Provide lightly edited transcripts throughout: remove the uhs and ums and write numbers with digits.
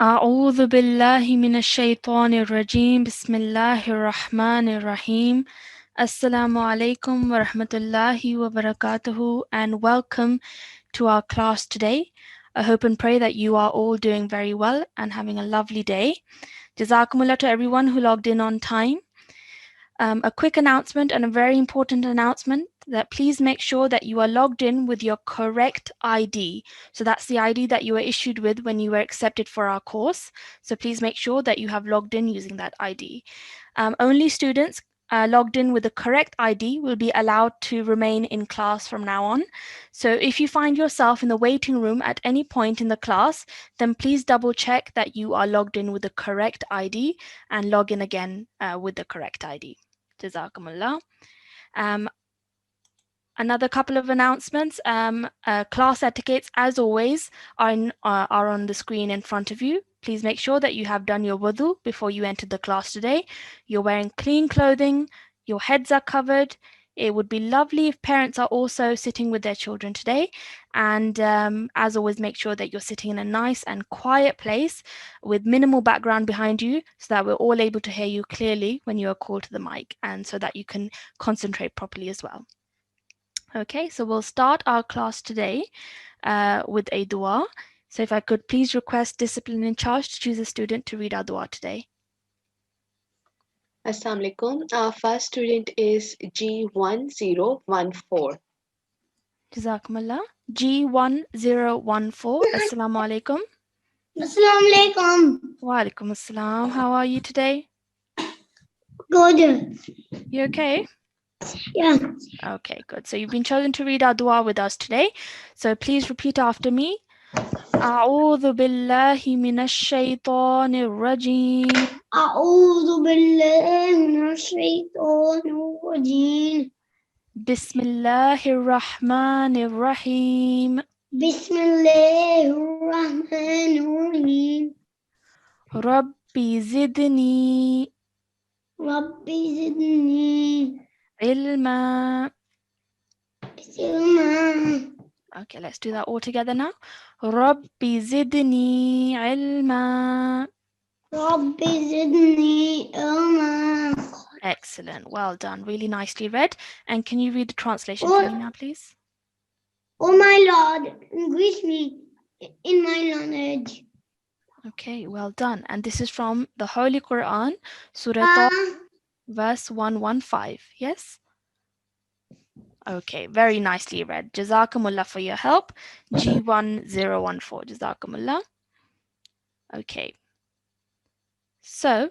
أعوذ بالله من الشيطان الرجيم بسم الله الرحمن الرحيم Assalamu alaikum wa rahmatullahi wa barakatuhu and welcome to our class today. I hope and pray that you are all doing very well and having a lovely day. Jazakumullah to everyone who logged in on time. A quick announcement and a very important announcement that please make sure that you are logged in with your correct ID. So that's the ID that you were issued with when you were accepted for our course. So please make sure that you have logged in using that ID. Only students logged in with the correct ID will be allowed to remain in class from now on. So if you find yourself in the waiting room at any point in the class, then please double check that you are logged in with the correct ID and log in again with the correct ID. Jazakumullah. Another couple of announcements. Class etiquettes, as always, are on the screen in front of you. Please make sure that you have done your wudu before you entered the class today. You're wearing clean clothing, your heads are covered. It would be lovely if parents are also sitting with their children today. And as always, make sure that you're sitting in a nice and quiet place with minimal background behind you so that we're all able to hear you clearly when you are called to the mic and so that you can concentrate properly as well. Okay, so we'll start our class today with a dua. So if I could please request discipline in charge to choose a student to read our dua today. Assalamu alaikum. Our first student is G1014. Jazakumullah. G1014. Assalamu alaikum. Assalamu alaikum. Wa alaikum assalam. How are you today? Good. You okay? Yeah. Okay, good. So you've been chosen to read our dua with us today. So please repeat after me. أعوذ بالله من الشيطان الرجيم أعوذ بالله من الشيطان الرجيم. بسم الله الرحمن الرحيم بسم الله الرحمن الرحيم. ربي زدني ربي زدني علما. علما. Okay, let's do that all together now. ربي زدني علما. ربي زدني علما. Excellent, well done, really nicely read. And can you read the translation for me now, please? Oh my Lord, increase me in my knowledge. Okay, well done. And this is from the Holy Quran, Surah verse 115, yes? Okay, very nicely read. Jazakumullah for your help. G1014, Jazakumullah. Okay. So,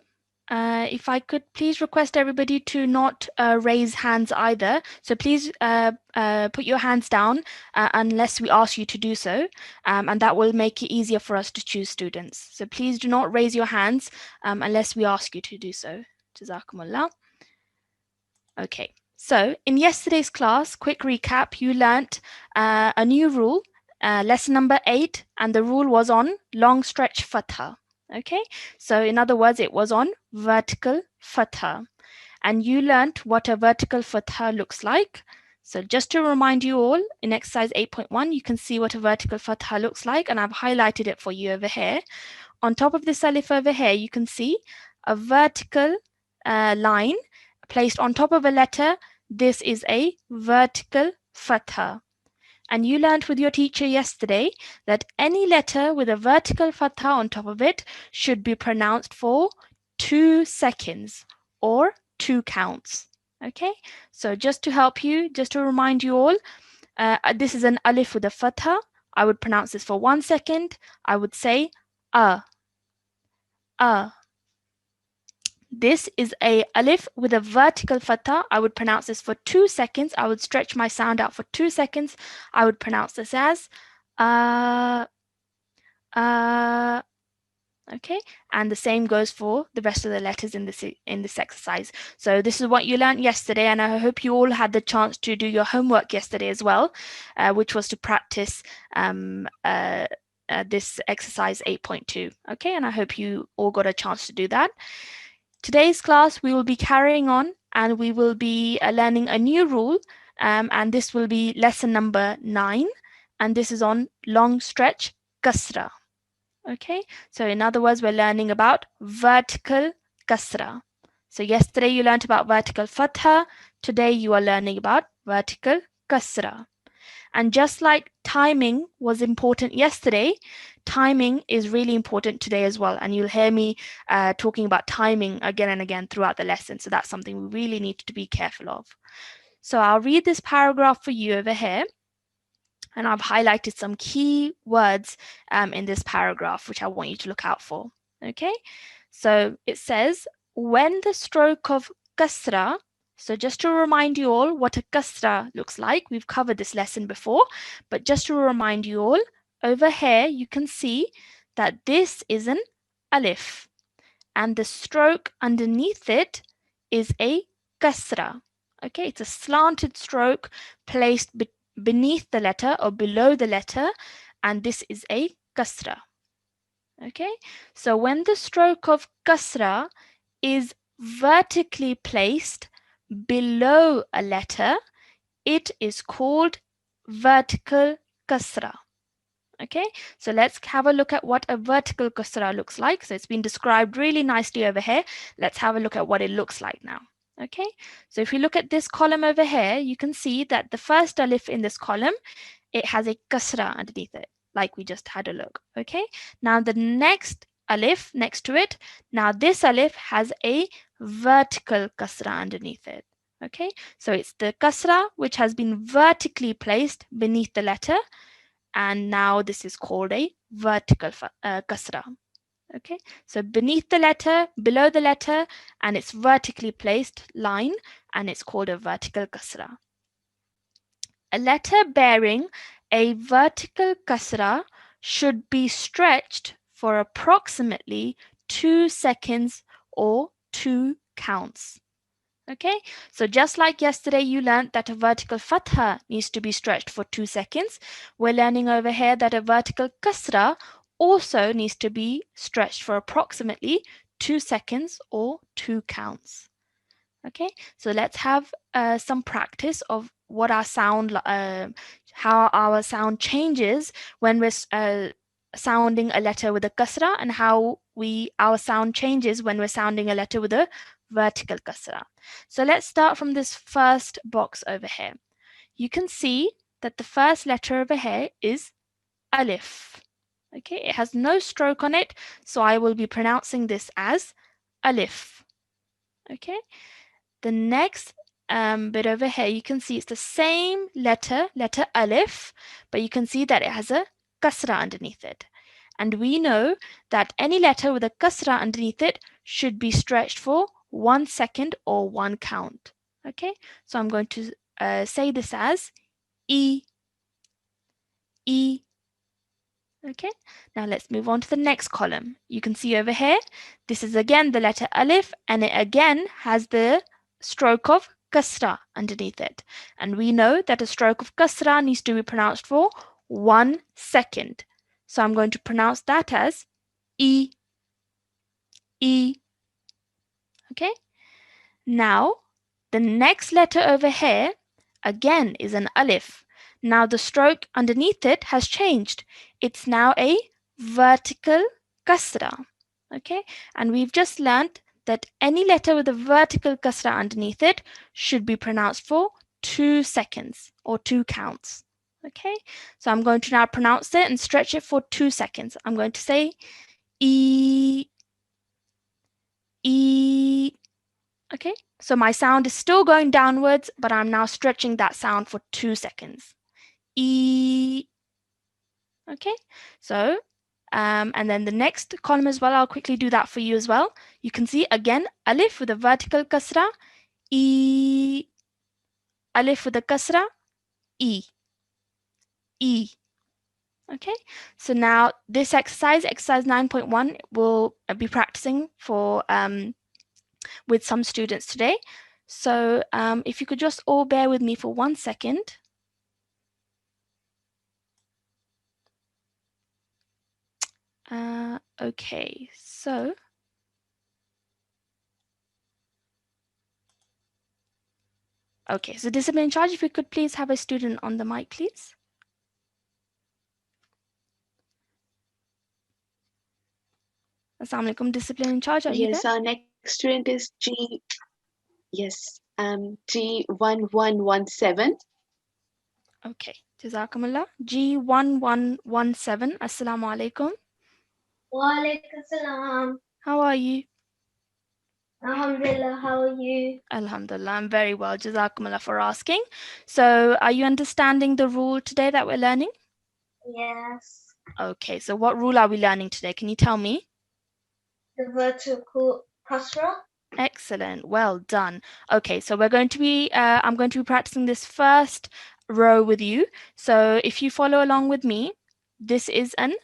if I could please request everybody to not raise hands either. So please put your hands down unless we ask you to do so. And that will make it easier for us to choose students. So please do not raise your hands unless we ask you to do so. Jazakumullah. Okay. So in yesterday's class, quick recap, you learnt a new rule, lesson number 8, and the rule was on long stretch fatha. Okay, so in other words, it was on vertical fatha. And you learnt what a vertical fatha looks like. So just to remind you all, in exercise 8.1, you can see what a vertical fatha looks like, and I've highlighted it for you over here. On top of this alif over here, you can see a vertical line placed on top of a letter. This is a vertical fatha. And you learned with your teacher yesterday that any letter with a vertical fatha on top of it should be pronounced for 2 seconds or 2 counts. Okay, so just to help you, just to remind you all, this is an alif with a fatha. I would pronounce this for 1 second. I would say a. This is a alif with a vertical fatha. I would pronounce this for 2 seconds. I would stretch my sound out for 2 seconds. I would pronounce this as okay, and the same goes for the rest of the letters in this exercise. So this is what you learned yesterday, and I hope you all had the chance to do your homework yesterday as well, which was to practice this exercise 8.2. Okay, and I hope you all got a chance to do that. Today's class, we will be carrying on and we will be learning a new rule, and this will be lesson number 9, and this is on long stretch Kasra. Okay, so in other words, we're learning about vertical kasra. So yesterday you learned about vertical fatha. Today you are learning about vertical kasra. And just like timing was important yesterday, timing is really important today as well. And you'll hear me talking about timing again and again throughout the lesson. So that's something we really need to be careful of. So I'll read this paragraph for you over here. And I've highlighted some key words in this paragraph, which I want you to look out for. Okay, so it says, when the stroke of kasra, so just to remind you all what a kasra looks like, we've covered this lesson before, but just to remind you all, over here you can see that this is an alif, and the stroke underneath it is a kasra. Okay, it's a slanted stroke placed beneath the letter or below the letter, and this is a kasra. Okay, so when the stroke of kasra is vertically placed below a letter, it is called vertical kasra. Okay, so let's have a look at what a vertical kasra looks like. So it's been described really nicely over here. Let's have a look at what it looks like now. Okay, so if you look at this column over here, you can see that the first alif in this column, it has a kasra underneath it, like we just had a look. Okay, now the next alif next to it, now this alif has a vertical kasra underneath it. Okay, so it's the kasra which has been vertically placed beneath the letter, and now this is called a vertical kasra. Okay, so beneath the letter, below the letter, and it's vertically placed line, and it's called a vertical kasra. A letter bearing a vertical kasra should be stretched for approximately 2 seconds or 2 counts. Okay, so just like yesterday you learned that a vertical fatha needs to be stretched for 2 seconds, we're learning over here that a vertical kasra also needs to be stretched for approximately 2 seconds or 2 counts. Okay, so let's have some practice of what our sound, how our sound changes when we're sounding a letter with a kasra, and how our sound changes when we're sounding a letter with a vertical kasra. So let's start from this first box over here. You can see that the first letter over here is alif. Okay, it has no stroke on it, so I will be pronouncing this as alif. Okay, the next bit over here, you can see it's the same letter alif, but you can see that it has a kasra underneath it. And we know that any letter with a kasra underneath it should be stretched for 1 second or 1 count. Okay, so I'm going to say this as E, E. Okay, now let's move on to the next column. You can see over here, this is again the letter alif, and it again has the stroke of kasra underneath it. And we know that a stroke of kasra needs to be pronounced for 1 second. So I'm going to pronounce that as E, E. Okay, now the next letter over here again is an alif. Now the stroke underneath it has changed. It's now a vertical kasra. Okay, and we've just learned that any letter with a vertical kasra underneath it should be pronounced for 2 seconds or 2 counts. Okay, so I'm going to now pronounce it and stretch it for 2 seconds. I'm going to say E, E. Okay, so my sound is still going downwards, but I'm now stretching that sound for 2 seconds. E. Okay, so and then the next column as well, I'll quickly do that for you as well. You can see again alif with a vertical kasra, E. Alif with a kasra, E. E. Okay, so now this exercise 9.1, we'll be practicing for with some students today. So if you could just all bear with me for 1 second. Okay, so discipline in charge, if we could please have a student on the mic, please. Assalamu alaikum. Discipline in charge. Are you Yes, there? our next student is G1117. Okay. Jazakumullah. G1117. Assalamu alaikum. Walaikum salam. How are you? Alhamdulillah, how are you? Alhamdulillah, I'm very well. Jazakumullah for asking. So, are you understanding the rule today that we're learning? Yes. Okay, so what rule are we learning today? Can you tell me? The vertical Kasra. Excellent. Well done. Okay, so we're going to be, I'm going to be practicing this first row with you. So if you follow along with me, this is an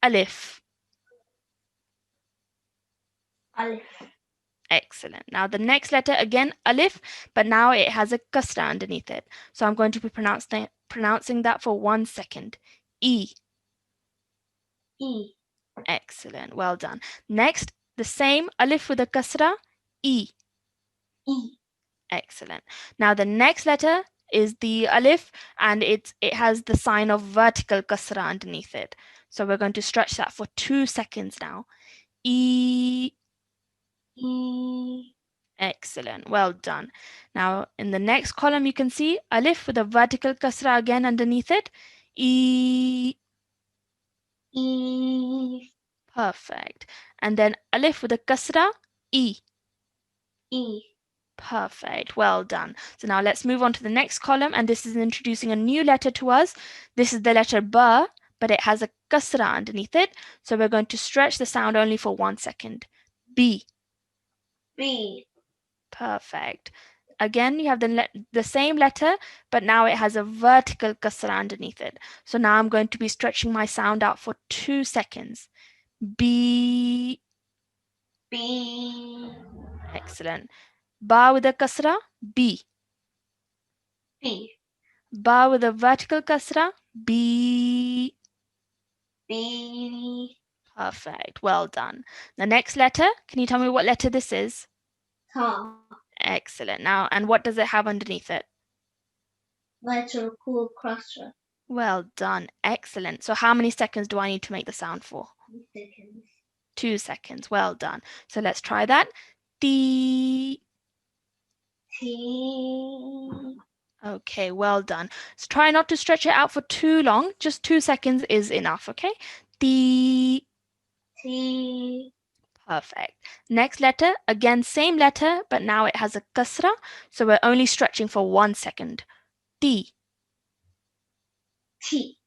alif. Alif. Excellent. Now the next letter, again, alif, but now it has a kasra underneath it. So I'm going to be pronouncing that for 1 second. E. E. Excellent. Well done. Next, the same alif with a kasra, E. E. Excellent. Now the next letter is the alif and it has the sign of vertical kasra underneath it. So we're going to stretch that for 2 seconds now. E. E. Excellent. Well done. Now in the next column you can see alif with a vertical kasra again underneath it. E. E. Perfect. And then alif with a kasra, E. E. Perfect. Well done. So now let's move on to the next column, and this is introducing a new letter to us. This is the letter ba, but it has a kasra underneath it. So we're going to stretch the sound only for 1 second. B. B. Perfect. Again, you have the same letter, but now it has a vertical kasra underneath it. So now I'm going to be stretching my sound out for 2 seconds. B. B. Excellent. Ba with a kasra, B. B. Ba with a vertical kasra, B. B. Perfect. Well done. The next letter, can you tell me what letter this is? Ta. Excellent. Now, and what does it have underneath it? Vertical Kasra. Well done. Excellent. So how many seconds do I need to make the sound for? 2 seconds. 2 seconds. Well done. So let's try that. T. T. Okay, well done. So try not to stretch it out for too long. Just 2 seconds is enough, okay? T. T. Perfect. Next letter, again, same letter, but now it has a kasra, so we're only stretching for 1 second. T. T.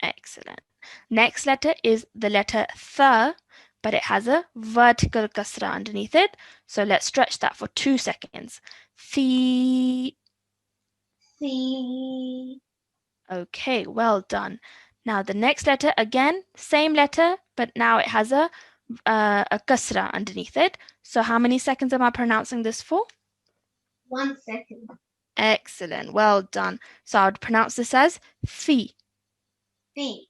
Excellent. Next letter is the letter th, but it has a vertical kasra underneath it, so let's stretch that for 2 seconds. Thi. C. Okay, well done. Now the next letter, again, same letter, but now it has a kasra underneath it. So how many seconds am I pronouncing this for? 1 second. Excellent. Well done. So I would pronounce this as fi. B.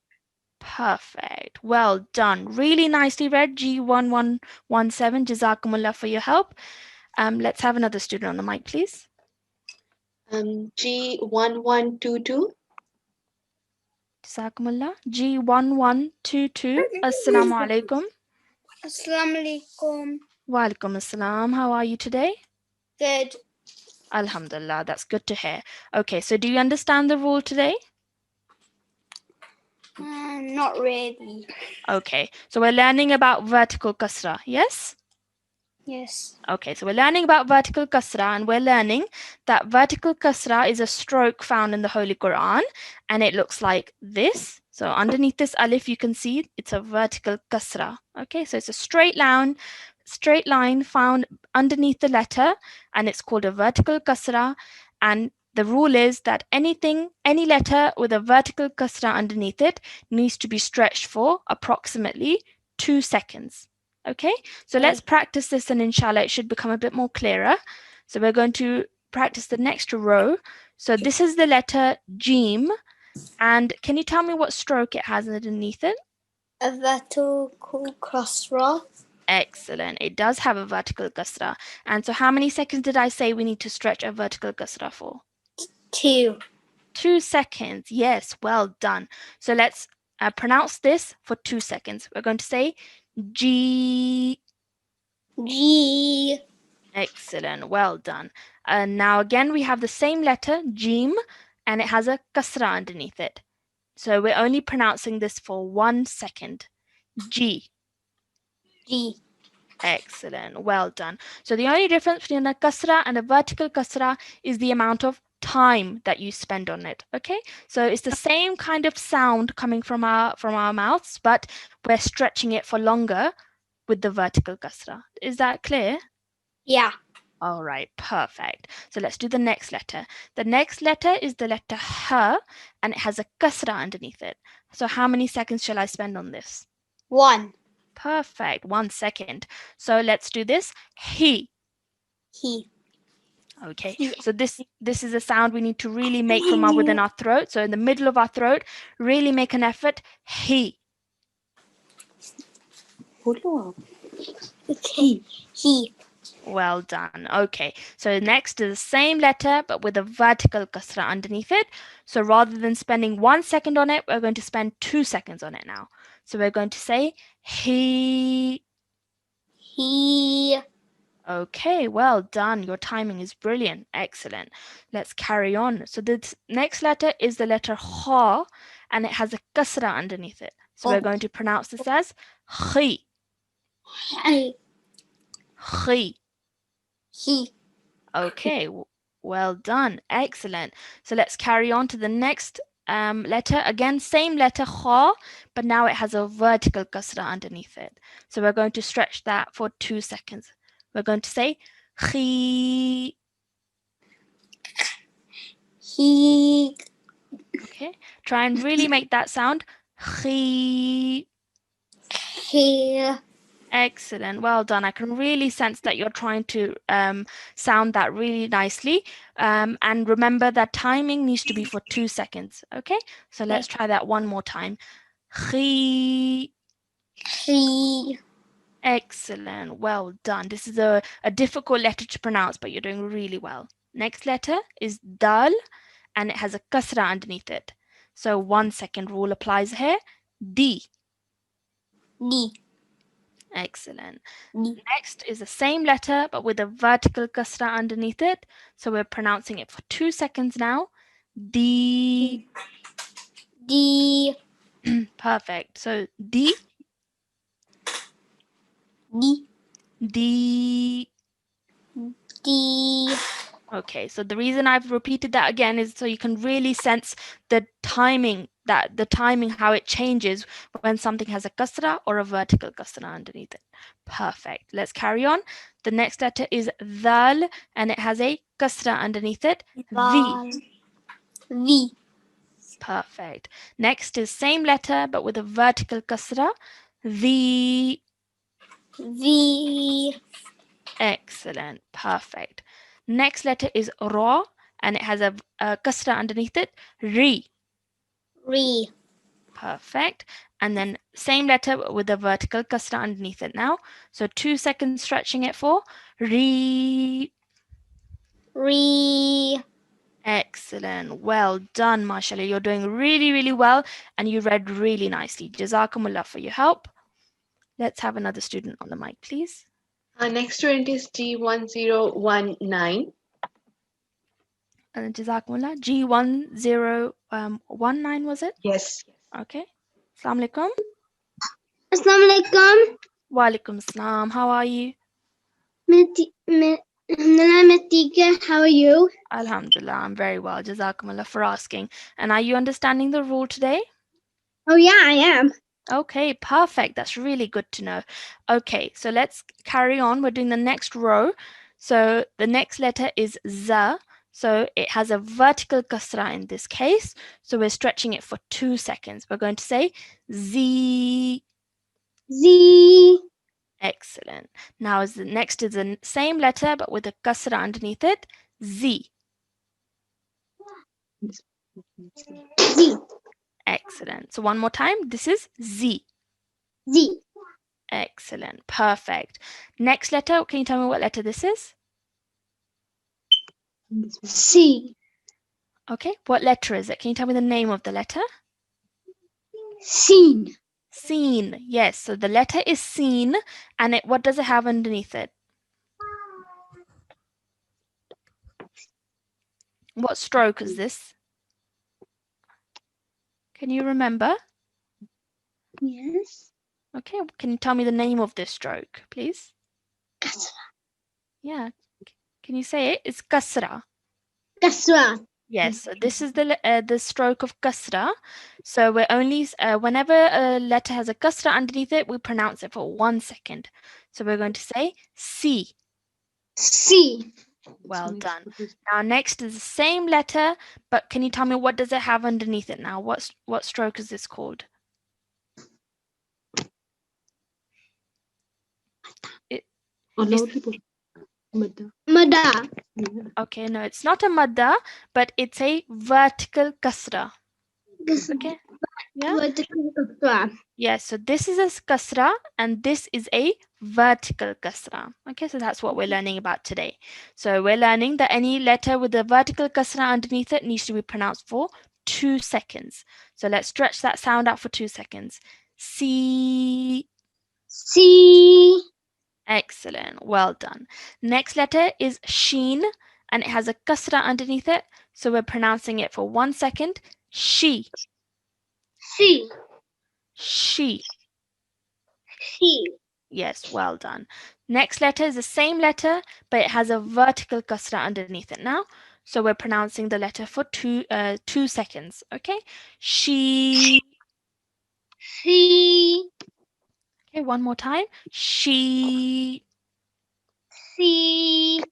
Perfect. Well done. Really nicely read. G1117. Jazakumullah for your help. Let's have another student on the mic, please. G1122. Jazakumullah. G1122. Assalamu alaikum. Assalamu alaikum. Wa alaikum assalam. How are you today? Good. Alhamdulillah. That's good to hear. Okay, so do you understand the rule today? Not really. Okay, so we're learning about vertical kasra, yes? Yes. Okay, so we're learning about vertical kasra, and we're learning that vertical kasra is a stroke found in the Holy Quran, and it looks like this. So underneath this alif, you can see it's a vertical kasra. Okay, so it's a straight line found underneath the letter, and it's called a vertical kasra. And the rule is that any letter with a vertical kasra underneath it needs to be stretched for approximately 2 seconds. Okay, so let's practice this, and inshallah it should become a bit more clearer. So we're going to practice the next row. So this is the letter Jim, and can you tell me what stroke it has underneath it? A vertical Kasra. Excellent. It does have a vertical kasra. And so how many seconds did I say we need to stretch a vertical kasra for? 2. 2 seconds. Yes, well done. So let's pronounce this for 2 seconds. We're going to say G. G. Excellent. Well done. And now again, we have the same letter, Jim, and it has a Kasra underneath it. So we're only pronouncing this for 1 second. G. G. Excellent. Well done. So the only difference between a Kasra and a vertical Kasra is the amount of time that you spend on it. Okay, so it's the same kind of sound coming from our mouths, but we're stretching it for longer with the vertical Kasra. Is that clear? Yeah. All right, perfect. So let's do the next letter. The next letter is the letter H, and it has a Kasra underneath it. So how many seconds shall I spend on this? 1. Perfect. 1 second. So let's do this. He. He. Okay. He. So this is a sound we need to really make from within our throat. So in the middle of our throat, really make an effort. He. Okay. He. Well done. Okay. So next is the same letter but with a vertical kasra underneath it. So rather than spending 1 second on it, we're going to spend 2 seconds on it now. So we're going to say he. He. Okay, well done. Your timing is brilliant. Excellent. Let's carry on. So the next letter is the letter Ha, and it has a kasra underneath it. So we're going to pronounce this as khi. He. Khi. He. Okay, well done. Excellent. So let's carry on to the next letter. Again, same letter Ha, but now it has a vertical kasra underneath it. So we're going to stretch that for 2 seconds. We're going to say khi. He. Okay, try and really make that sound. Khi. He. Excellent, well done. I can really sense that you're trying to sound that really nicely. And remember that timing needs to be for 2 seconds. Okay, so let's try that one more time. Khi. He. Excellent, well done. This is a difficult letter to pronounce, but you're doing really well. Next letter is Dal, and it has a kasra underneath it. So 1 second rule applies here. D. D. Excellent. D. Next is the same letter but with a vertical kasra underneath it. So we're pronouncing it for 2 seconds now. D. D. Perfect. So D. D. D. D. Okay, so the reason I've repeated that again is so you can really sense the timing, how it changes when something has a kasra or a vertical kasra underneath it. Perfect. Let's carry on. The next letter is Dal, and it has a kasra underneath it. V. V. Perfect. Next is same letter but with a vertical kasra. V. V. Excellent. Perfect. Next letter is Ra, and it has a kasra underneath it. Re. Re. Perfect. And then same letter with a vertical kasra underneath it now. So 2 seconds stretching it for Re. Re. Excellent. Well done, mashallah. You're doing really, really well, and you read really nicely. Jazakumullah for your help. Let's have another student on the mic, please. Our next student is G1019. Jazakumullah. G1019 was it? Yes. Okay. Assalamu alaikum. Assalamu alaikum. Wa alaikum assalam. How are you? Alhamdulillah, how are you? Alhamdulillah, I'm very well. Jazakumullah for asking. And are you understanding the rule today? Oh yeah, I am. Okay, perfect. That's really good to know. Okay, so let's carry on. We're doing the next row. So the next letter is Z. So it has a vertical kasra in this case. So we're stretching it for 2 seconds. We're going to say Z. Z. Excellent. Now as the next is the same letter but with a kasra underneath it. Z. Z. Excellent. So one more time. This is Z. Z. Excellent. Perfect. Next letter. Can you tell me what letter this is? C. Okay. What letter is it? Can you tell me the name of the letter? Sheen. Seen. Yes, so the letter is seen, and what does it have underneath it? What stroke is this? Can you remember? Yes. Okay, can you tell me the name of this stroke, please? Kasra. Yeah, can you say it? It's Kasra. Kasra. Yes, so this is the stroke of Kasra. So we're only, whenever a letter has a Kasra underneath it, we pronounce it for 1 second. So we're going to say C. C. Well done. Now next is the same letter, but can you tell me what does it have underneath it now? What stroke is this called? Mada. Okay, no, it's not a madda, but it's a vertical kasra. Okay, yeah? Vertical kasra. Yes, so this is a kasra and this is a vertical kasra. Okay, so that's what we're learning about today. So we're learning that any letter with a vertical kasra underneath it needs to be pronounced for 2 seconds. So let's stretch that sound out for 2 seconds. C. C. Excellent, well done. Next letter is Sheen and it has a kasra underneath it. So we're pronouncing it for 1 second. She. C. She. C. Yes, well done. Next letter is the same letter, but it has a vertical kasra underneath it now. So we're pronouncing the letter for 2 seconds. Okay. She. C. Okay, one more time. She. C.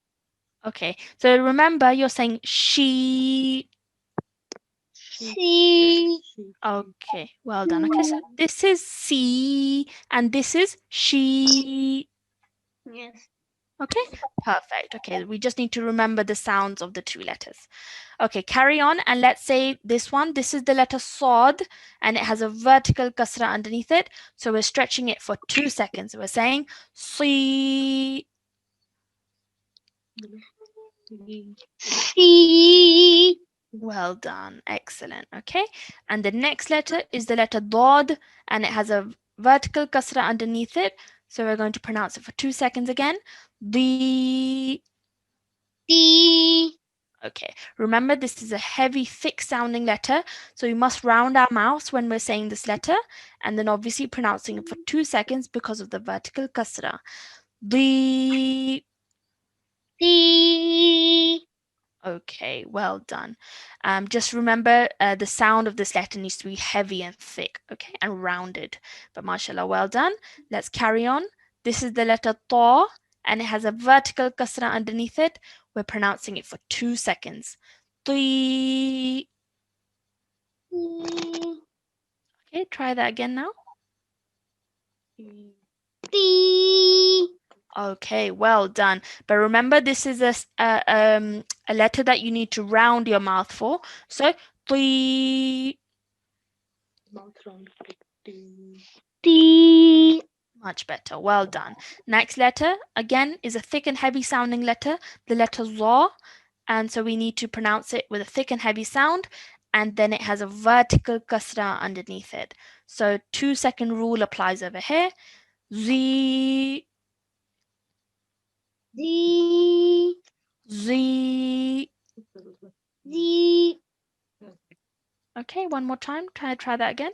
Okay, so remember you're saying she. C. Okay, well done. Okay, so this is C and this is she. Yes. Okay, perfect. Okay, we just need to remember the sounds of the 2 letters. Okay, carry on and let's say this one. This is the letter Sod and it has a vertical kasra underneath it. So we're stretching it for 2 seconds. We're saying Si. C. Well done. Excellent. Okay, and the next letter is the letter Dod and it has a vertical kasra underneath it. So we're going to pronounce it for 2 seconds again. The. D. Okay, remember this is a heavy, thick sounding letter, so we must round our mouths when we're saying this letter, and then obviously pronouncing it for 2 seconds because of the vertical kasra. The. D. Okay, well done. Just remember the sound of this letter needs to be heavy and thick, okay, and rounded. But mashallah, well done. Let's carry on. This is the letter Ta, and it has a vertical kasra underneath it. We're pronouncing it for 2 seconds. Ti. Okay, try that again now. D. Okay, well done. But remember, this is a letter that you need to round your mouth for. So, ti. D. Much better. Well done. Next letter, again, is a thick and heavy sounding letter, the letter Za. And so we need to pronounce it with a thick and heavy sound. And then it has a vertical kasra underneath it. So 2 second rule applies over here. Z. D. Z. D. Okay, one more time. Try that again.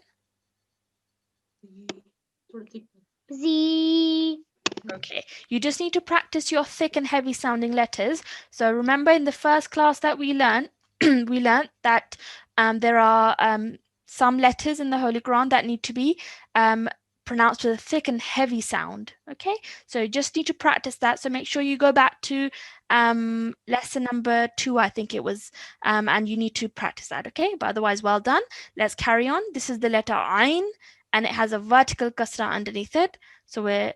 Z. Okay, you just need to practice your thick and heavy sounding letters. So remember in the first class that we learned, we learned that there are some letters in the Holy Quran that need to be pronounced with a thick and heavy sound. Okay, so you just need to practice that. So make sure you go back to lesson number 2, I think it was, and you need to practice that. Okay, but otherwise, well done. Let's carry on. This is the letter Ain, and it has a vertical kasra underneath it. So we're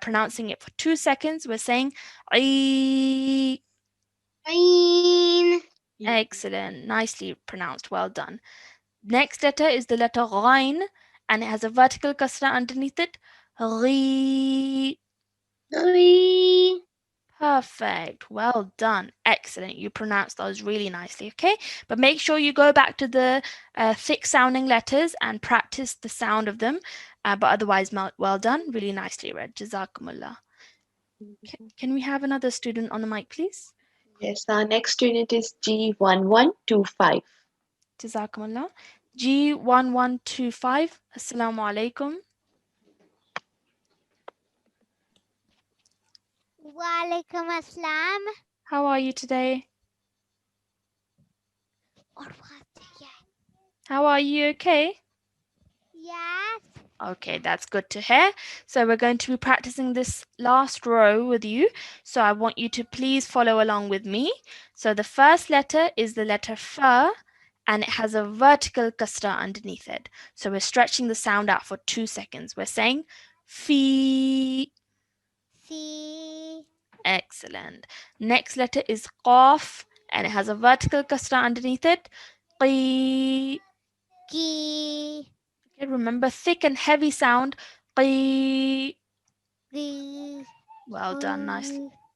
pronouncing it for 2 seconds. We're saying Ain. Ain. Excellent, nicely pronounced. Well done. Next letter is the letter Ghain, and it has a vertical kasra underneath it. Ghi. Three. Perfect. Well done. Excellent. You pronounced those really nicely. Okay, but make sure you go back to the thick sounding letters and practice the sound of them. but otherwise well done, really nicely read. Jazakumullah. Can we have another student on the mic, please? Yes, our next unit is G1125. Jazakumullah. G1125. Assalamu alaikum. Walaikum assalam. How are you today? How are you? Okay? Yes. Okay, that's good to hear. So we're going to be practicing this last row with you. So I want you to please follow along with me. So the first letter is the letter F, and it has a vertical kasra underneath it. So we're stretching the sound out for 2 seconds. We're saying Fi. C. Excellent. Next letter is Qaf, and it has a vertical kasra underneath it. Qi. G. Okay, remember thick and heavy sound. Qi. G. Well done.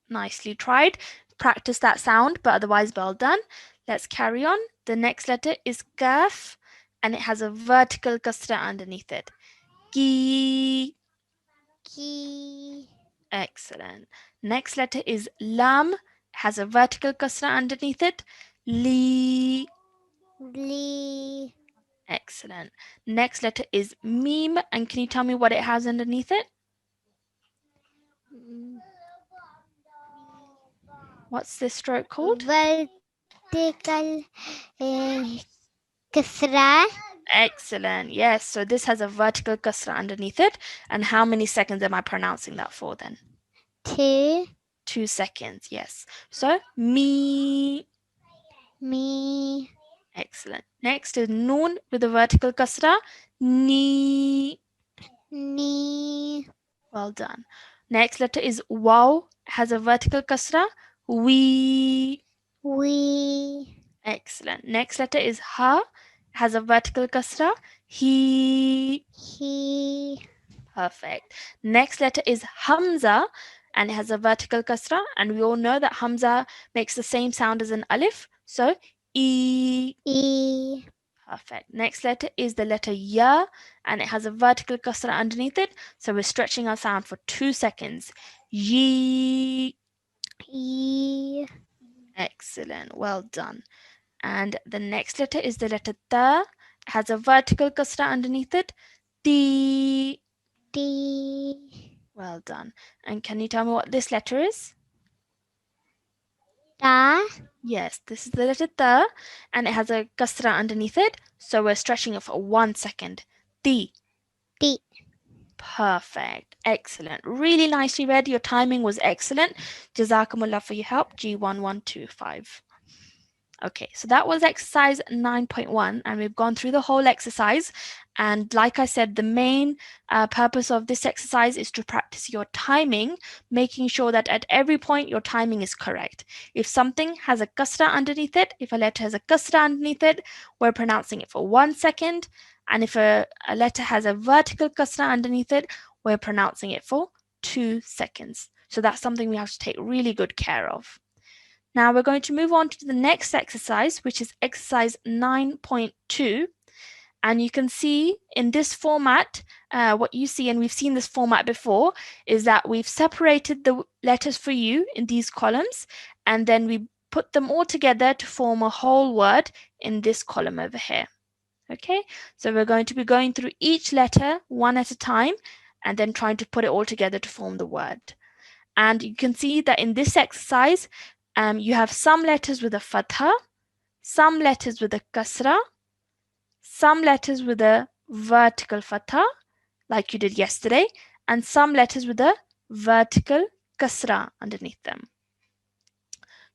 Nicely tried. Practice that sound, but otherwise well done. Let's carry on. The next letter is Kaf, and it has a vertical kasra underneath it. Ki. G. Excellent. Next letter is Lam, has a vertical kasra underneath it. Li. Li. Excellent. Next letter is Mim, and can you tell me what it has underneath it? What's this stroke called? Vertical Kasra. Excellent. Yes, so this has a vertical kasra underneath it. And how many seconds am I pronouncing that for then? 2. 2 seconds, yes. So, me. Me. Excellent. Next is Noon with a vertical kasra. Ni. Ni. Well done. Next letter is Waw, has a vertical kasra. We. We. Excellent. Next letter is Ha, has a vertical kasra. He. He. Perfect. Next letter is Hamza, and it has a vertical kasra, and we all know that Hamza makes the same sound as an alif. So E. E. Perfect. Next letter is the letter Ya, and it has a vertical kasra underneath it. So we're stretching our sound for 2 seconds. Ye. E. Excellent. Well done. And the next letter is the letter Ta. It has a vertical kasra underneath it. Ti. D. Well done. And can you tell me what this letter is? Ta. Yes, this is the letter Ta, and it has a kasra underneath it. So we're stretching it for 1 second. Ti. T. Perfect. Excellent. Really nicely read. Your timing was excellent. Jazakumullah for your help. G1125. Okay, so that was exercise 9.1, and we've gone through the whole exercise. And like I said, the main purpose of this exercise is to practice your timing, making sure that at every point your timing is correct. If something has a kasra underneath it, if a letter has a kasra underneath it, we're pronouncing it for 1 second. And if a letter has a vertical kasra underneath it, we're pronouncing it for 2 seconds. So that's something we have to take really good care of. Now we're going to move on to the next exercise, which is exercise 9.2. And you can see in this format, what you see, and we've seen this format before, is that we've separated the letters for you in these columns, and then we put them all together to form a whole word in this column over here. Okay, so we're going to be going through each letter one at a time, and then trying to put it all together to form the word. And you can see that in this exercise, you have some letters with a fatha, some letters with a kasra, some letters with a vertical fatha, like you did yesterday, and some letters with a vertical kasra underneath them.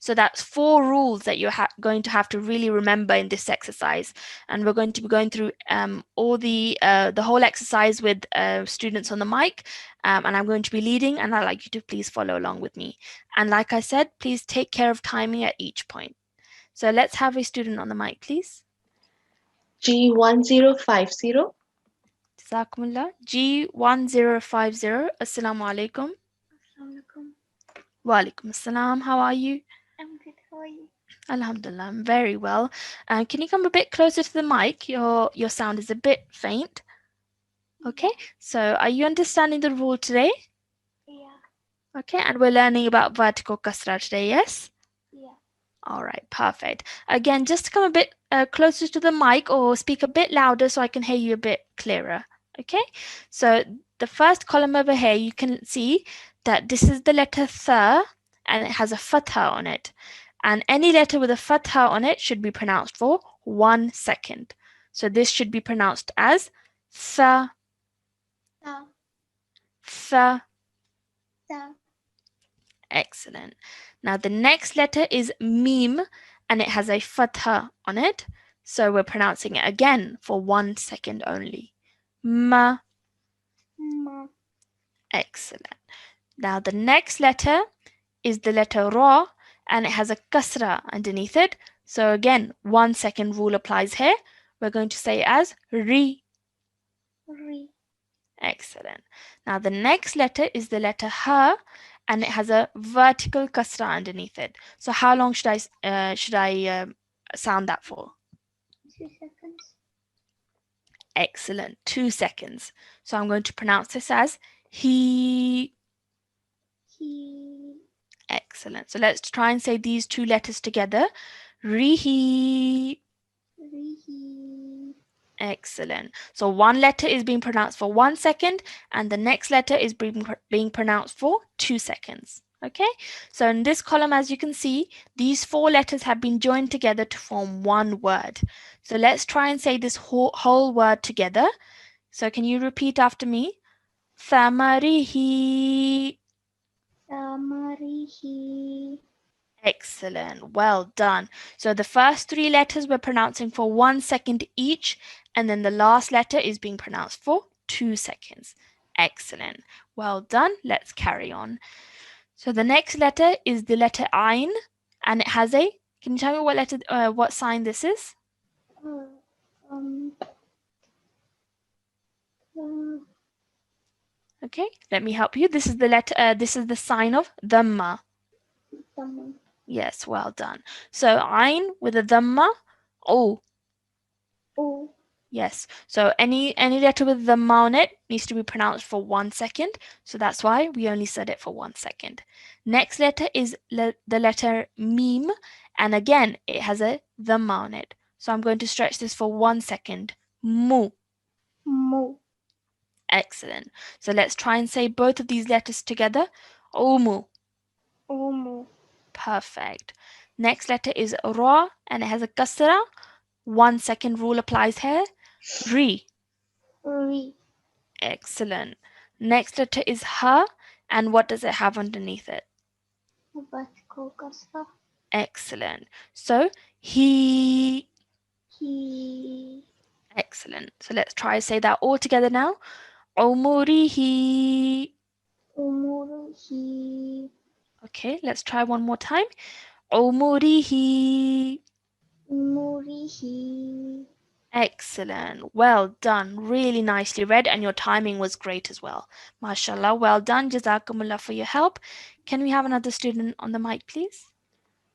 So that's 4 rules that you're going to have to really remember in this exercise. And we're going to be going through all the whole exercise with students on the mic. And I'm going to be leading, and I'd like you to please follow along with me. And like I said, please take care of timing at each point. So let's have a student on the mic, please. G1050. Jazakumullah. G1050. Assalamu alaikum. Wa alaikum assalam. How are you? I'm good. How are you? Alhamdulillah, I'm very well. Can you come a bit closer to the mic? Your sound is a bit faint. Okay, so are you understanding the rule today? Yeah. Okay, and we're learning about vertical kasra today, yes? Yeah. All right, perfect. Again, just come a bit closer to the mic or speak a bit louder so I can hear you a bit clearer. Okay, so the first column over here, you can see that this is the letter tha and it has a fatha on it. And any letter with a fatha on it should be pronounced for 1 second. So this should be pronounced as tha, Ta. tha. Ta. Excellent. Now the next letter is mim and it has a fatha on it. So we're pronouncing it again for 1 second only. Ma. Ma. Excellent. Now the next letter is the letter ra and it has a kasra underneath it. So again, 1 second rule applies here. We're going to say it as ri. Ri. Excellent. Now the next letter is the letter ha and it has a vertical kasra underneath it. So how long should I sound that for? 2 seconds. Excellent. 2 seconds. So I'm going to pronounce this as he. He. Excellent. So let's try and say these two letters together. Rihi. Rihi. Excellent. So one letter is being pronounced for 1 second and the next letter is being pronounced for 2 seconds. Okay, so in this column, as you can see, these 4 letters have been joined together to form one word. So let's try and say this whole word together. So can you repeat after me? Thamarihi. Samarihi. Excellent. Well done. So the first 3 letters we're pronouncing for 1 second each, and then the last letter is being pronounced for 2 seconds. Excellent. Well done. Let's carry on. So the next letter is the letter Ain, and it has a. Can you tell me what sign this is? Um. Okay, let me help you. This is the letter. This is the sign of Dhamma. Dhamma. Yes, well done. So Ain with a Dhamma. Oh, O. yes. So any letter with Dhamma on it needs to be pronounced for 1 second. So that's why we only said it for 1 second. Next letter is the letter Mim, and again it has a Dhamma on it. So I'm going to stretch this for 1 second. Mu. Mo. Excellent. So let's try and say both of these letters together. Omu. Omo. Perfect. Next letter is Ra and it has a Kasra. 1 second rule applies here. Ri. Ri. Excellent. Next letter is Ha and what does it have underneath it? Vertical kasra. Excellent. So he. He. Excellent. So let's try say that all together now. Omurihi. Umurihi. Okay, let's try one more time. Omurihi. Umurihi. Excellent. Well done. Really nicely read, and your timing was great as well. MashaAllah. Well done. Jazakumullah for your help. Can we have another student on the mic, please?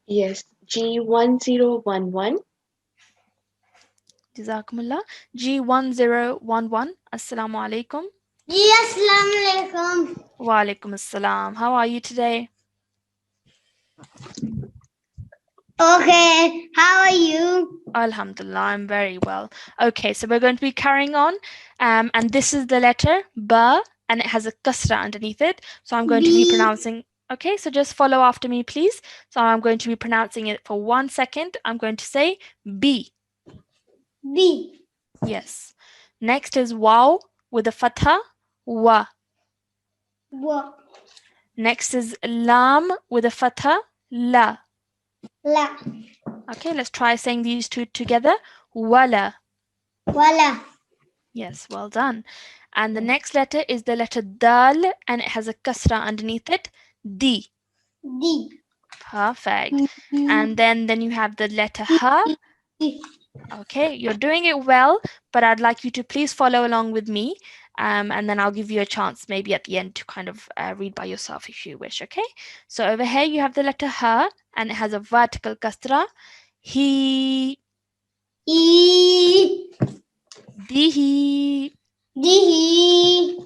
Yes, G1011. Jazakumullah. G1011. Assalamu alaikum. Yes, Assalamu alaikum. Wa alaikum assalam. How are you today? Okay, how are you? Alhamdulillah, I'm very well. Okay, so we're going to be carrying on. And this is the letter Ba, and it has a kasra underneath it. So I'm going to be B. pronouncing. Okay, so just follow after me, please. So I'm going to be pronouncing it for 1 second. I'm going to say B. B. Yes. Next is Waw with a fatha. Wa. Wa. Next is Lam with a fatha. La. La. Okay, let's try saying these two together. Wala. Wala. Yes, well done. And the next letter is the letter Dal and it has a kasra underneath it. D. D. Perfect. And then you have the letter Ha. D. Okay, you're doing it well, but I'd like you to please follow along with me. And then I'll give you a chance maybe at the end to kind of read by yourself if you wish. Okay, so over here you have the letter Ha and it has a vertical kasra. He. E. Dihi. Dihi.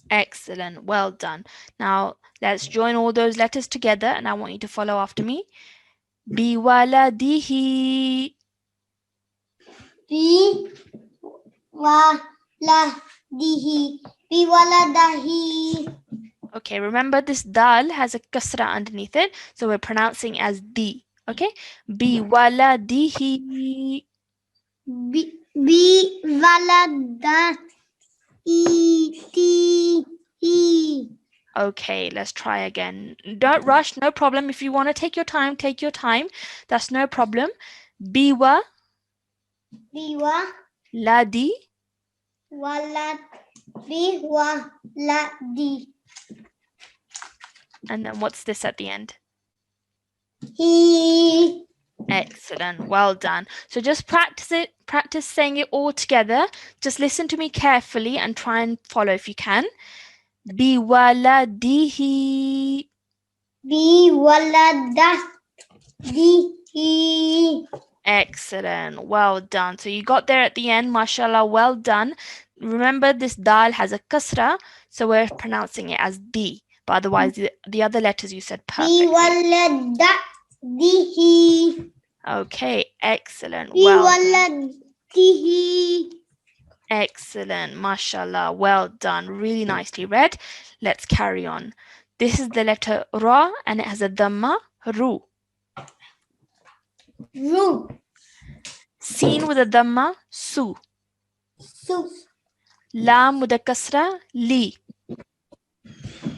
Excellent. Well done. Now let's join all those letters together and I want you to follow after me. Biwaladihi. Bi. Wa. La. Dihi. Biwaladahi. Okay, remember this dal has a kasra underneath it, so we're pronouncing as di. Okay? Biwaladihi. Bi. Walada. Ti. Hi. Okay, let's try again. Don't rush, no problem. If you want to take your time, take your time. That's no problem. Biwa Biwa. ladi. Walad. Biwaladi. And then what's this at the end? Hi. Excellent. Well done. So just practice it, practice saying it all together. Just listen to me carefully and try and follow if you can. Biwaladihi. Biwaladihi. Excellent. Well done. So you got there at the end. Mashallah. Well done. Remember this dal has a kasra, so we're pronouncing it as di. But otherwise, the other letters you said perfectly. Biwaladihi. Okay. Excellent. Well done. Biwaladihi. Excellent. Mashallah. Well done. Really nicely read. Let's carry on. This is the letter ra and it has a dhamma. Ru. Ru. Seen with a dhamma. Su. Su. Lam with a kasra. Li.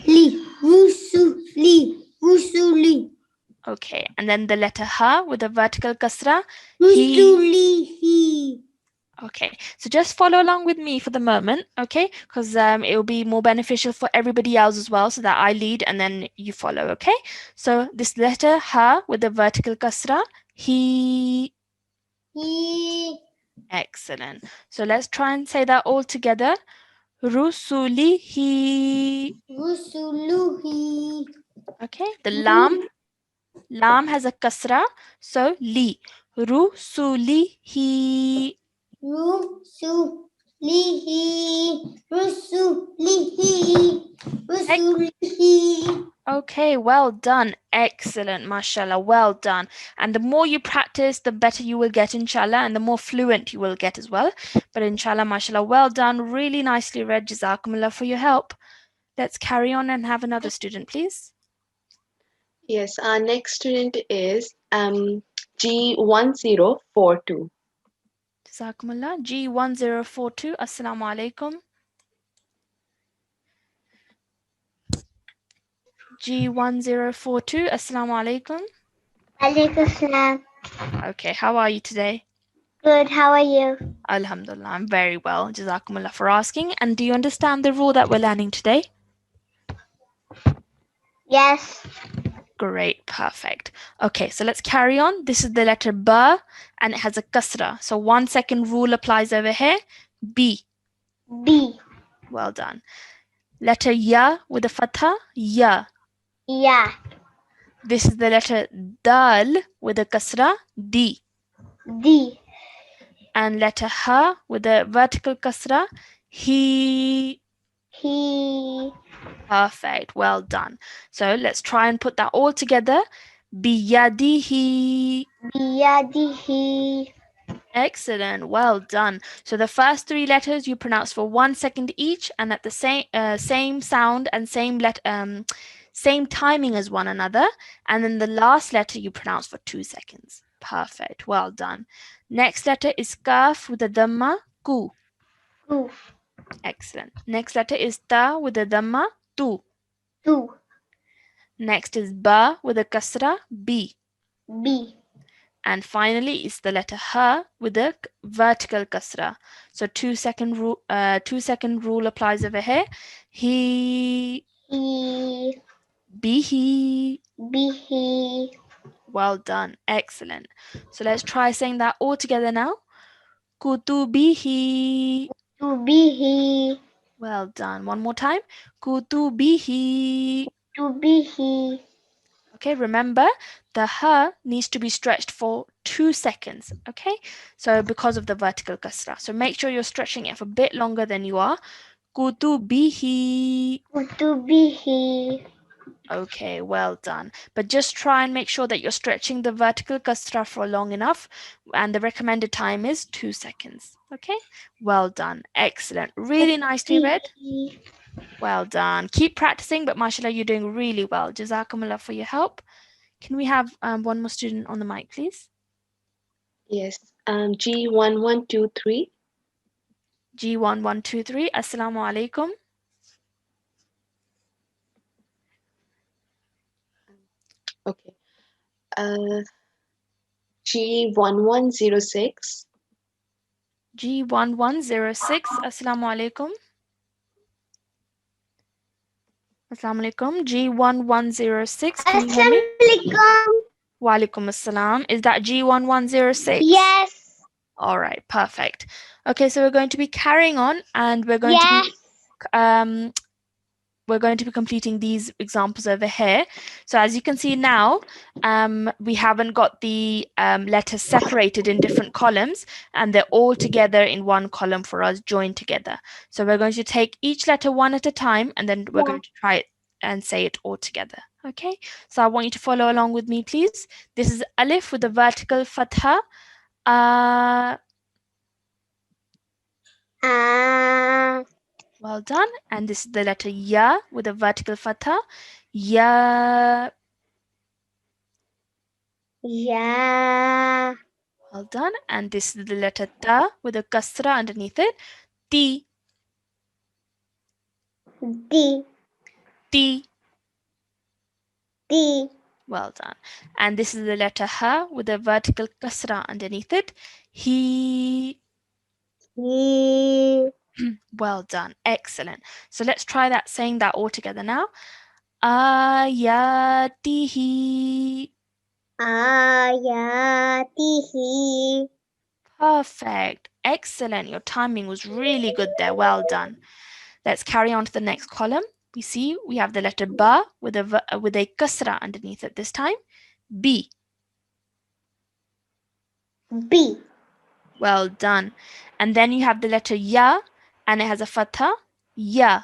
Li. Rusuli. Rusuli. Okay. And then the letter ha with a vertical kasra. Rusulihi. Okay, so just follow along with me for the moment, okay? Because it will be more beneficial for everybody else as well, so that I lead and then you follow, okay? So this letter ha with the vertical kasra, he. Hi. Excellent. So let's try and say that all together. Rusulihi. Rusuluhi. Okay, the lam has a kasra, so li. Rusulihi. Rusulihi. Rusulihi. Rusulihi. Okay, well done. Excellent, mashallah. Well done. And the more you practice, the better you will get, inshallah, and the more fluent you will get as well. But inshallah, mashallah, well done. Really nicely read. Jazakumullah for your help. Let's carry on and have another student, please. Yes, our next student is G1042. Jazakumullah. G1042. Assalamu alaikum. G1042. Assalamu alaikum. Alaikum salam. Okay, how are you today? Good, how are you? Alhamdulillah, I'm very well. Jazakumullah for asking. And do you understand the rule that we're learning today? Yes. Great, perfect. Okay, so let's carry on. This is the letter ba and it has a kasra. So 1 second rule applies over here. B. B. Well done. Letter ya with a fatha. Ya. Ya. This is the letter dal with a kasra. D. D. And letter ha with a vertical kasra. He. He. Perfect. Well done. So let's try and put that all together. Biyadihi. Biyadihi. Excellent. Well done. So the first 3 letters you pronounce for 1 second each, and at the same sound and same timing as one another. And then the last letter you pronounce for 2 seconds. Perfect. Well done. Next letter is kaf with a dhamma. Ku. Ku. Excellent. Next letter is ta with a dhamma. Tu. Tu. Next is ba with a kasra. Bi. B. And finally is the letter ha with a vertical kasra. So 2 second rule applies over here. He. He. Bihi. Bihi. Well done. Excellent. So let's try saying that all together now. Kutubihi. Tubihi. Well done. One more time. Kutubihi. Tubihi. Okay, remember the ha needs to be stretched for 2 seconds. Okay, so because of the vertical kasra. So make sure you're stretching it for a bit longer than you are. Kutubihi. Kutubihi. Okay, well done. But just try and make sure that you're stretching the vertical kasra for long enough, and the recommended time is 2 seconds. Okay, well done. Excellent. Really nicely read. Well done. Keep practicing, but mashallah, you're doing really well. Jazakumullah for your help. Can we have one more student on the mic, please? Yes. G1123. G1123. Assalamu alaikum. Okay. G1106. G1106. Assalamu alaikum. Assalamu alaikum. G1106. Can you hear me? Assalamualaikum. Wa alaikum assalam. Is that G1106? Yes. All right, perfect. Okay, so we're going to be carrying on, and we're going to Yes. be completing these examples over here. So as you can see now, we haven't got the letters separated in different columns, and they're all together in one column for us, joined together. So we're going to take each letter one at a time, and then we're going to try it and say it all together. Okay, so I want you to follow along with me, please. This is alif with a vertical fatha. Well done. And this is the letter ya with a vertical fatha. Ya. Ya. Well done. And this is the letter ta with a kasra underneath it. Ti. Di. Ti. Di. Well done. And this is the letter ha with a vertical kasra underneath it. He. He. Well done. Excellent. So let's try that, saying that all together now. Ayatihi. Ayatihi. Perfect. Excellent. Your timing was really good there. Well done. Let's carry on to the next column. We see we have the letter ba with a kasra underneath it this time. B. B. Well done. And then you have the letter ya, and it has a fatha. Ya.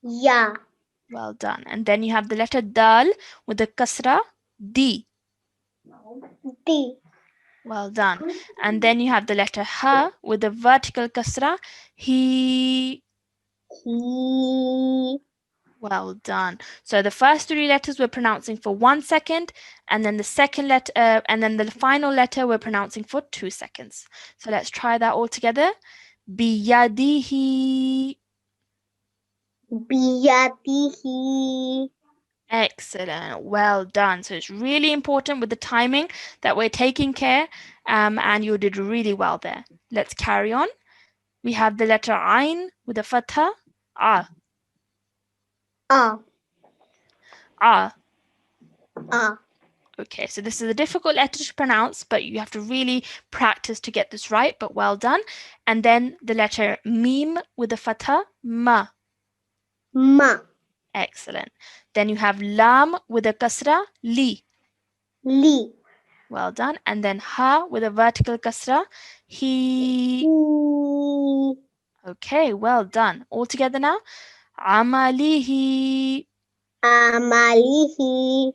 Ya. Well done. And then you have the letter dal with a kasra. D. Di. Well done. And then you have the letter ha with a vertical kasra. He. He. Well done. So the first 3 letters we're pronouncing for 1 second, and then the second letter, and then the final letter we're pronouncing for 2 seconds. So let's try that all together. Biyadihi. Biyadihi. Excellent. Well done. So it's really important with the timing that we're taking care, and you did really well there. Let's carry on. We have the letter Ain with a fatha. Ah. Ah. Ah. Ah. Okay, so this is a difficult letter to pronounce, but you have to really practice to get this right, but well done. And then the letter mim with a fatha. Ma. Ma. Excellent. Then you have lam with a kasra. Li. Li. Well done. And then ha with a vertical kasra. He. He. Okay, well done. All together now. Amalihi. Amalihi.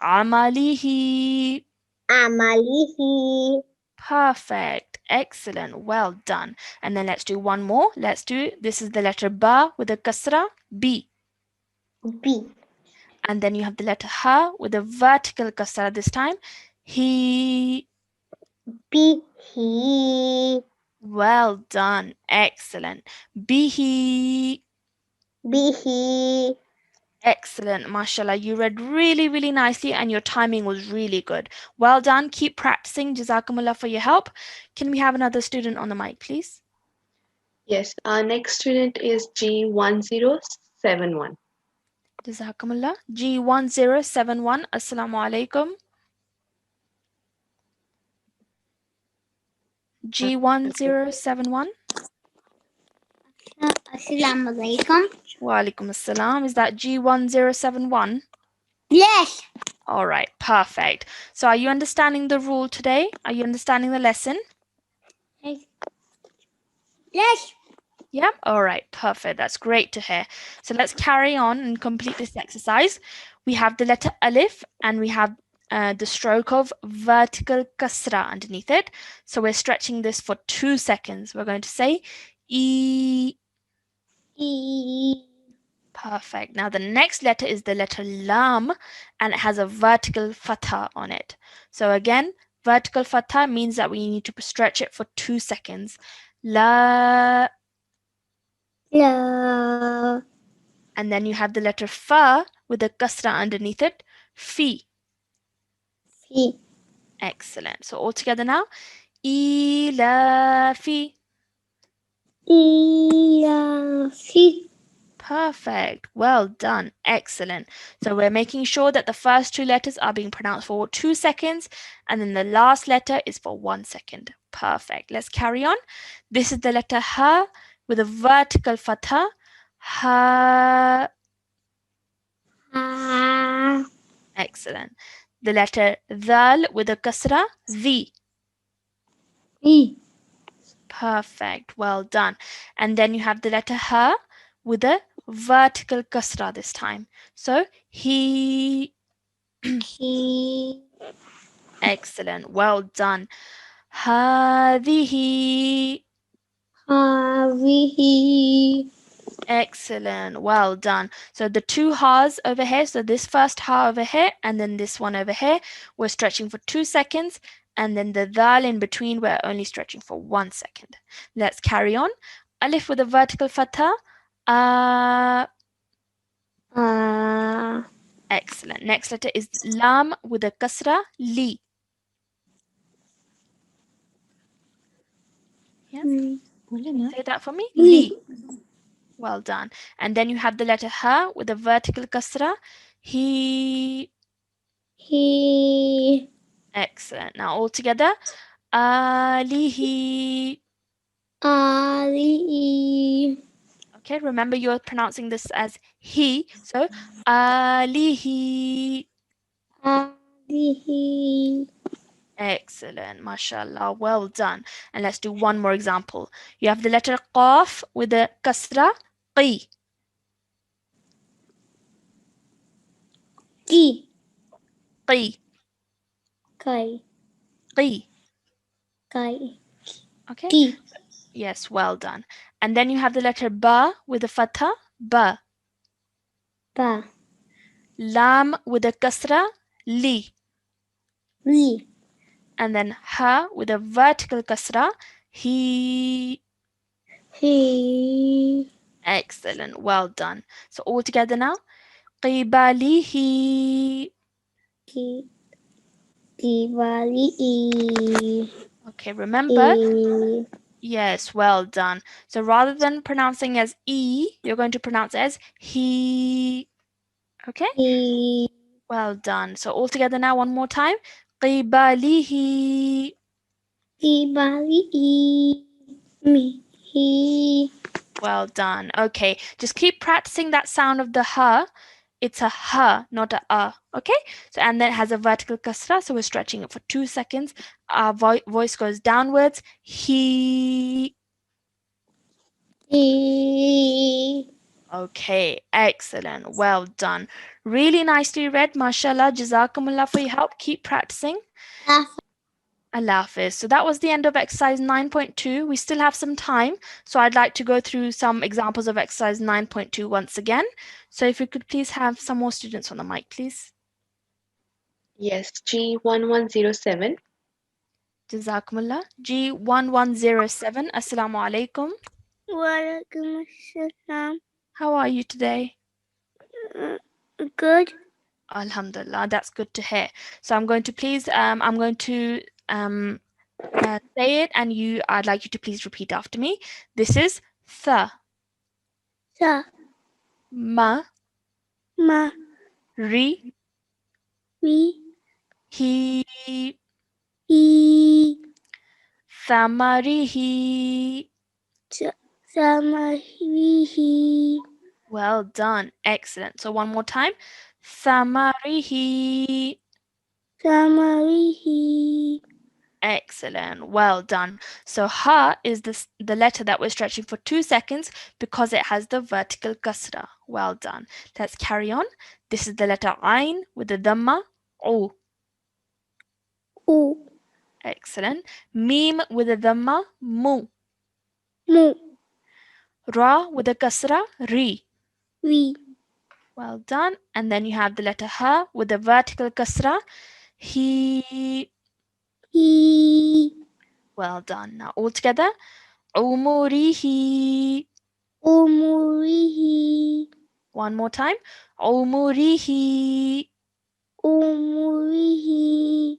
Amalihi. Amalihi. Perfect. Excellent. Well done. And then let's do one more. This is the letter ba with a kasra. B. B. And then you have the letter ha with a vertical kasra this time. He. B. He. Well done. Excellent. Bihi. Bihi. Excellent. Mashallah. You read really, really nicely, and your timing was really good. Well done. Keep practicing. Jazakumullah for your help. Can we have another student on the mic, please? Yes. Our next student is G1071. Jazakumullah. G1071. Assalamu alaikum. G1071. Assalamualaikum. Wa alaikum assalam. Is that G1071? Yes. All right, perfect. So are you understanding the rule today? Are you understanding the lesson? Yes. Yeah, all right, perfect. That's great to hear. So let's carry on and complete this exercise. We have the letter alif and we have the stroke of vertical kasra underneath it. So we're stretching this for 2 seconds. We're going to say e. E. Perfect. Now the next letter is the letter lam and it has a vertical fatha on it. So again, vertical fatha means that we need to stretch it for 2 seconds. La. La. And then you have the letter fa with a kasra underneath it. Fi. Fi. Excellent. So all together now. Ila fi. Ila. Fi. Perfect. Well done. Excellent. So we're making sure that the first 2 letters are being pronounced for 2 seconds and then the last letter is for 1 second. Perfect. Let's carry on. This is the letter ha with a vertical fatha. Ha. Ha. Excellent. The letter dhal with a kasra. Dhi. Fi. Perfect. Well done. And then you have the letter ha with a vertical kasra this time. So he. He. Excellent. Well done. هذه. Havihi. Excellent. Well done. So the 2 ha's over here, so this first ha over here and then this one over here, we're stretching for 2 seconds. And then the dal in between, we're only stretching for 1 second. Let's carry on. Alif with a vertical fatha. Excellent. Next letter is lam with a kasra. Li. Yes. Say that for me. Li. Well done. And then you have the letter ha with a vertical kasra. He. He. Excellent. Now all together. Alihi. Ali. Okay, remember you're pronouncing this as he. So alihi. Alihi. Excellent. Mashallah. Well done. And let's do one more example. You have the letter qaf with a kasra. Qi. Ki. Qi. Kai. Qi. Kai. Okay. Ki. Yes, well done. And then you have the letter ba with a fatha. Ba. Ba. Lam with a kasra. Li. Li. And then ha with a vertical kasra. He. He. Excellent. Well done. So all together now. Qibalihi. Ki. Diwali. Okay, remember. E. Yes, well done. So rather than pronouncing as e, you're going to pronounce it as he. Okay? He. Well done. So all together now one more time. Qibalihi. Diwali. Me. He. Well done. Okay, just keep practicing that sound of the ha. It's a ha, not a. Okay? So and then it has a vertical kasra, so we're stretching it for 2 seconds. Our voice goes downwards. He. He. Okay, excellent. Well done. Really nicely read. Mashallah. Jazakumullah for your help. Keep practicing. Allah Hafiz. So that was the end of exercise 9.2. We still have some time. So I'd like to go through some examples of exercise 9.2 once again. So if you could please have some more students on the mic, please. Yes, G1107. Jazakumullah. G1107. Assalamu alaikum. Walaikum assalam. How are you today? Good. Alhamdulillah. That's good to hear. So I'm going to please, I'm going to say it and I'd like you to please repeat after me. This is tha, Sa. ma, Ma. ri, We. he, He. thamarihi. Samahihi. Well done. Excellent. So one more time. Thamarihi. Samarihi. Excellent. Well done. So ha is the letter that we're stretching for 2 seconds because it has the vertical kasra. Well done. Let's carry on. This is the letter ain with the dhamma. Oh, U. excellent. Mim with the dhamma. Mu. Mu. Ra with the kasra. Ri. Vi. Well done. And then you have the letter ha with the vertical kasra. He. Hi. Well done. Now all together. Umurihi. Umurihi. One more time. Umurihi. Umurihi.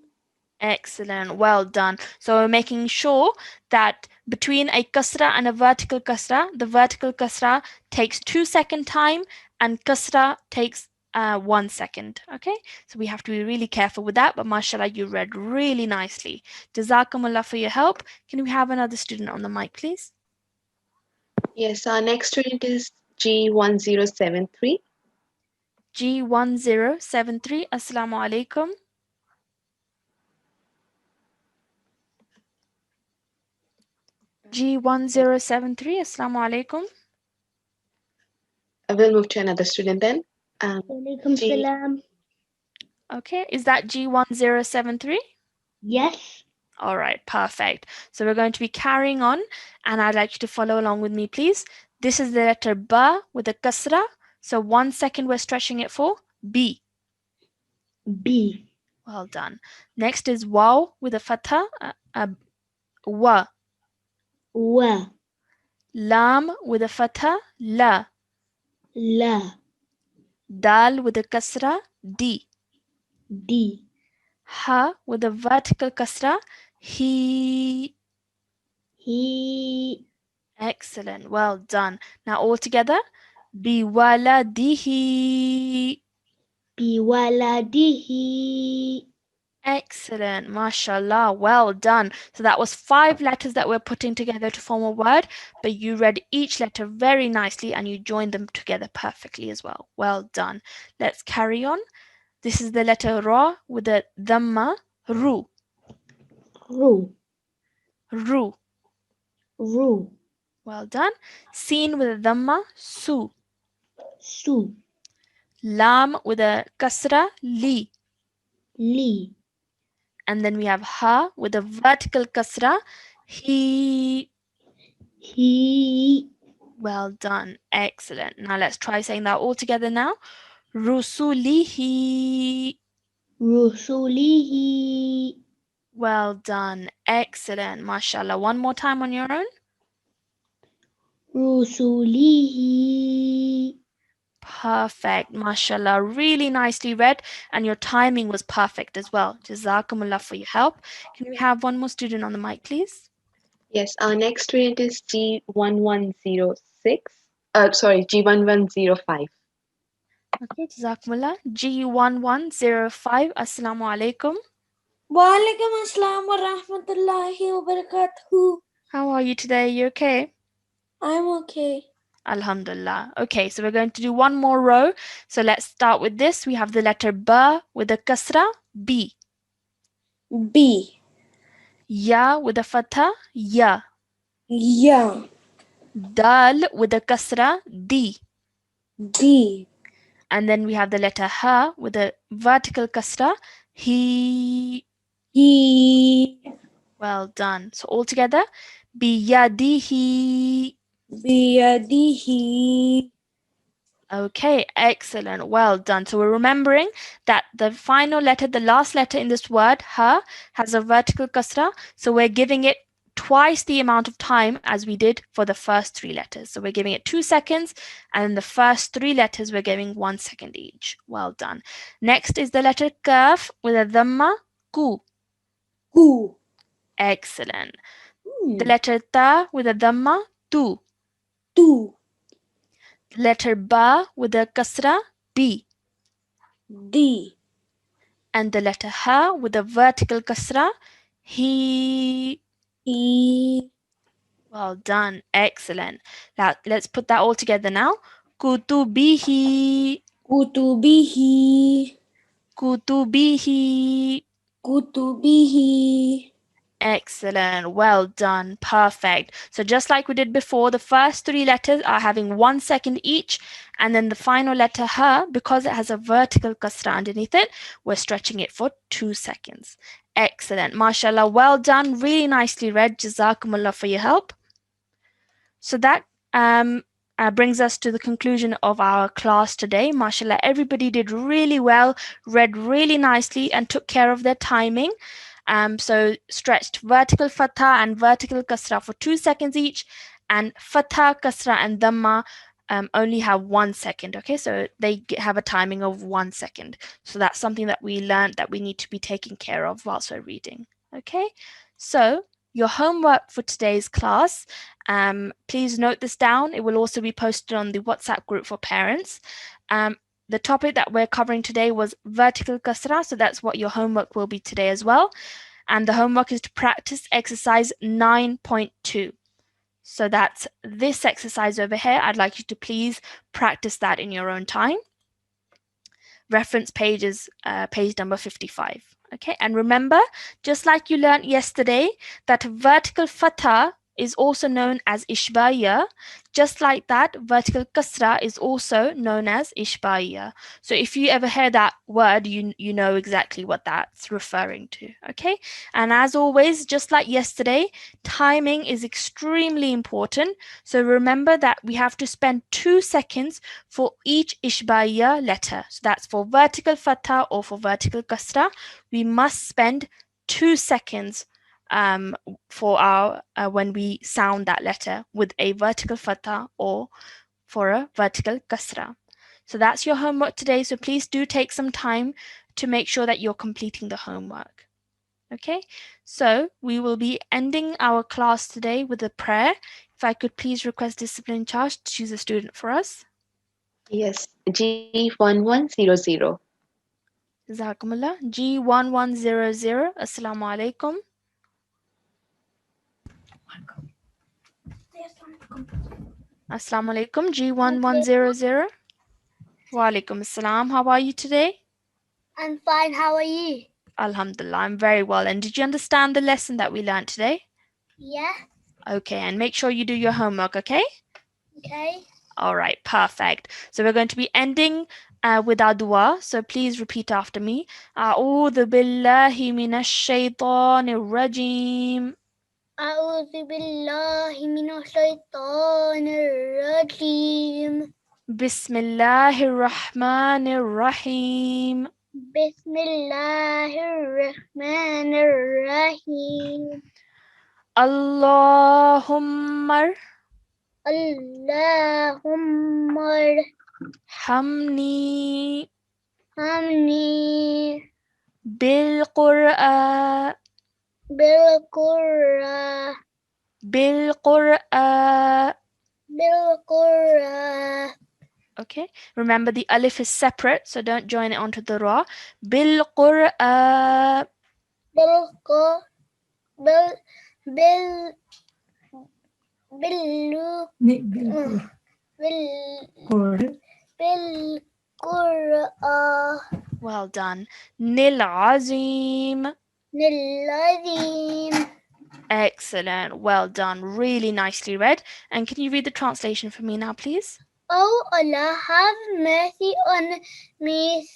Excellent. Well done. So we're making sure that between a kasra and a vertical kasra, the vertical kasra takes 2 second time and kasra takes 1 second. Okay, so we have to be really careful with that. But mashallah, you read really nicely. Jazakumullah for your help. Can we have another student on the mic, please? Yes, our next student is G1073. G1073. Assalamu alaikum. G1073. Assalamu alaikum. I will move to another student then. Alaikum G- salam. Okay, is that G1073? Yes. All right, perfect. So we're going to be carrying on, and I'd like you to follow along with me, please. This is the letter ba with a kasra. So 1 second we're stretching it for B. B. Well done. Next is waw with a fatha, wa. Wa. Lam with a fatha, la. La. Dal with a kasra, D. D. Ha with a vertical kasra, he. He. Excellent. Well done. Now all together. Biwaladihi. Biwaladihi. Excellent. Mashallah. Well done. So that was 5 letters that we're putting together to form a word, but you read each letter very nicely and you joined them together perfectly as well. Well done. Let's carry on. This is the letter Ra with a dhamma, Ru. Ru. Ru. Ru. Well done. Seen with a dhamma, Su. Su. Lam with a kasra, Li. Li. And then we have Ha with a vertical kasra, He. He. Well done. Excellent. Now let's try saying that all together now. Rusulihi. Rusulihi. Well done. Excellent. Mashallah. One more time on your own. Rusulihi. Perfect. Mashallah. Really nicely read. And your timing was perfect as well. Jazakumullah for your help. Can we have one more student on the mic, please? yes, our next student is G1106. G1105. Okay, Jazakumullah. G1105. Assalamu alaikum. Walaikum assalam wa rahmatullahi wa barakatuhu. How are you today? You okay? I'm okay. Alhamdulillah. Okay, so we're going to do one more row. So let's start with this. We have the letter ba with a kasra, B. B. Ya with a fatha, ya. Ya. Dal with a kasra, D. D. And then we have the letter ha with a vertical kasra, he. He. Well done. So all together, biyadihi. Biyadihi. Okay, excellent. Well done. So we're remembering that the final letter, the last letter in this word, ha, has a vertical kasra. So we're giving it twice the amount of time as we did for the first 3 letters. So we're giving it 2 seconds, and the first 3 letters we're giving 1 second each. Well done. Next is the letter kaf with a dhamma, ku. Ku. Excellent. The letter ta with a dhamma, tu. Tu. Letter ba with a kasra, bi. D. And the letter ha with a vertical kasra, he. He. Well done. Excellent. Now let's put that all together now. Kutubihi. Kutubihi. Kutubihi. Kutubihi. Excellent. Well done. Perfect. So just like we did before, the first three letters are having 1 second each, and then the final letter ha, because it has a vertical kasra underneath it, we're stretching it for 2 seconds. Excellent. MashaAllah. Well done. Really nicely read. Jazakumullah for your help. So that brings us to the conclusion of our class today. MashaAllah, everybody did really well, read really nicely, and took care of their timing. So stretched vertical fatha and vertical kasra for 2 seconds each, and fatha, kasra, and dhamma only have 1 second. Okay, so they have a timing of 1 second. So that's something that we learned that we need to be taking care of whilst we're reading. Okay, so your homework for today's class, please note this down. It will also be posted on the WhatsApp group for parents. The topic that we're covering today was vertical kasra, so that's what your homework will be today as well. And the homework is to practice exercise 9.2. So that's this exercise over here. I'd like you to please practice that in your own time. Reference page is page number 55. Okay, and remember, just like you learned yesterday, that vertical fatha is also known as ishbaiya. Just like that, vertical kasra is also known as ishbaiya. So if you ever hear that word, you know exactly what that's referring to. Okay, and as always, just like yesterday, timing is extremely important. So remember that we have to spend 2 seconds for each ishbaiya letter. So that's for vertical fatha or for vertical kasra. We must spend 2 seconds for our when we sound that letter with a vertical fatha or for a vertical kasra. So that's your homework today. So please do take some time to make sure that you're completing the homework. Okay, so we will be ending our class today with a prayer. If I could please request discipline in charge to choose a student for us. Yes, G1100. Jazakumullah. G1100. Assalamu alaikum. Assalamu alaikum. G1100. Wa alaikum assalam. How are you today? I'm fine. How are you? Alhamdulillah, I'm very well. And did you understand the lesson that we learned today? Yeah. Okay, and make sure you do your homework, okay? Okay. All right, perfect. So we're going to be ending with our dua. So please repeat after me. أعوذ بالله من الشيطان الرجيم. أعوذ بالله من الشيطان الرجيم. بسم الله الرحمن الرحيم. بسم الله الرحمن الرحيم. اللهم اللهم ارحمني ارحمني بالقرآن بالقرآن بالقرآن. بالقرآن. Okay, remember the alif is separate, so don't join it onto the ra. بالقرآن. بالق بال بال باللو بال بالقرآن Well done. العظيم. العظيم. Excellent. Well done. Really nicely read. And can you read the translation for me now, please? Oh Allah, have mercy on me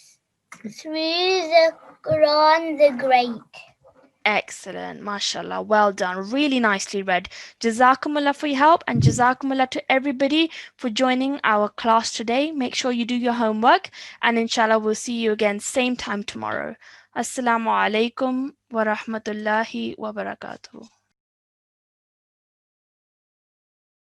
through the Quran the Great. Excellent. MashaAllah. Well done. Really nicely read. Jazakumullah for your help, and Jazakumullah to everybody for joining our class today. Make sure you do your homework, and inshallah we'll see you again same time tomorrow. Assalamu alaikum wa rahmatullahi wa barakatuh.